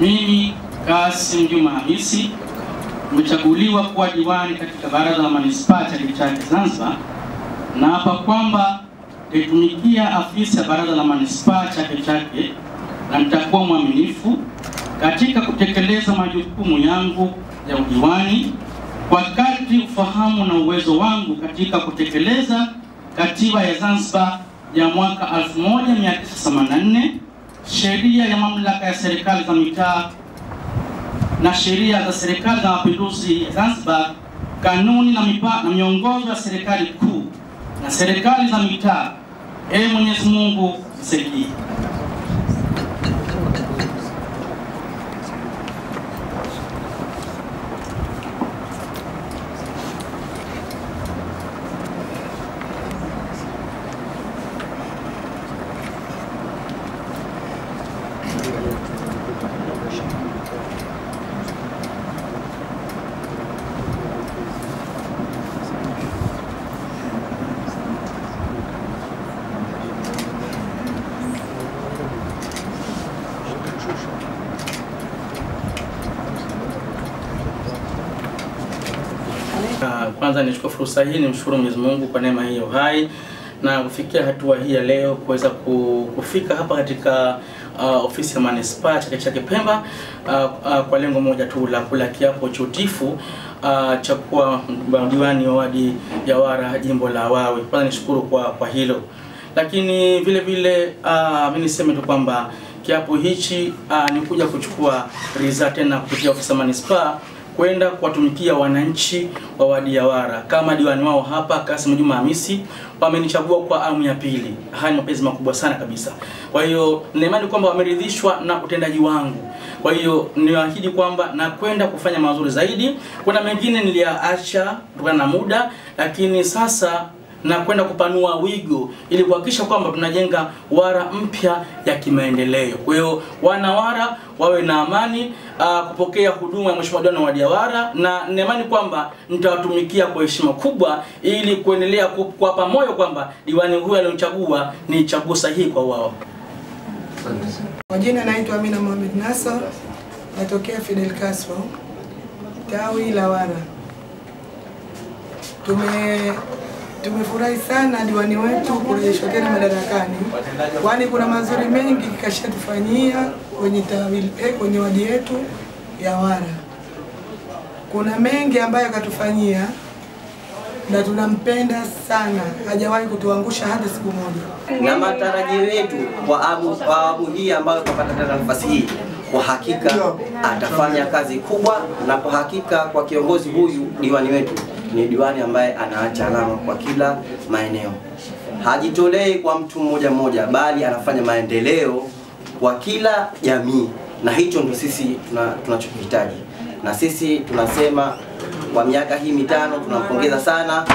Mimi Kassim Juma Hamisi nimechaguliwa kuwa diwani katika Baraza la Manispaa Chake Chake Zanzibar, na hapa kwamba nitumikia afisi ya Baraza la Manispaa Chake Chake na nitakuwa mwaminifu katika kutekeleza majukumu yangu ya udiwani kwa kadri ufahamu na uwezo wangu katika kutekeleza Katiba ya Zanzibar ya mwaka 1984, sheria ya mamlaka ya serikali za mitaa na sheria za serikali za mapinduzi ya Zanzibar, kanuni na miongozo ya serikali kuu na serikali za mitaa. Mwenyezi Mungu msaidie. Kwanza nichukue fursa hii nimshukuru Mwenyezi Mungu kwa neema hii ya uhai na kufikia hatua hii ya leo kuweza kufika hapa katika ofisi ya Manispaa Chake Chake Pemba kwa lengo moja tu la kula kiapo cha utiifu cha kuwa diwani wa wadi ya Wara jimbo la Wawi. Kwanza nishukuru kwa hilo, lakini vile vile mimi niseme tu kwamba kiapo hichi ni kuja kuchukua ridhaa tena kupitia ofisi ya Manispaa kwenda kuwatumikia wananchi wa wadi ya Wara kama diwani wao hapa Kassim Juma Hamisi. Wamenichagua kwa awamu ya pili. Haya ni mapenzi makubwa sana kabisa. Kwa hiyo nina imani kwamba wameridhishwa na utendaji wangu. Kwa hiyo niwaahidi kwamba na kwenda kufanya mazuri zaidi. Kuna mengine niliacha kutokana na muda, lakini sasa na kwenda kupanua wigo ili kuhakikisha kwamba tunajenga Wara mpya ya kimaendeleo. Kwa hiyo wana Wara wawe na amani kupokea huduma ya Mheshimiwa Diwani wa wadi ya Wara, na ninaamini kwamba nitawatumikia kwa heshima kubwa ili kuendelea kuwapa moyo kwamba diwani huyu aliyechagua ni chaguo sahihi kwa wao. Kwa jina naitwa Amina Mohamed Nasor, natokea Fidel Castro, tawi la Wara. Tumefurahi sana diwani wetu kurejeshwa tena madarakani, kwani kuna mazuri mengi kashatufanyia kwenye wadi yetu ya Wara. Kuna mengi ambayo katufanyia na tunampenda sana, hajawahi kutuangusha hata siku moja. Na matarajio yetu kwa awamu hii ambayo tutapata tena nafasi hii, kwa hakika atafanya kazi kubwa, na kwa hakika kwa kiongozi huyu diwani wetu ni diwani ambaye anaacha alama kwa kila maeneo. Hajitolei kwa mtu mmoja mmoja, bali anafanya maendeleo kwa kila jamii, na hicho ndio sisi tunachokihitaji. Na sisi tunasema kwa miaka hii mitano tunampongeza sana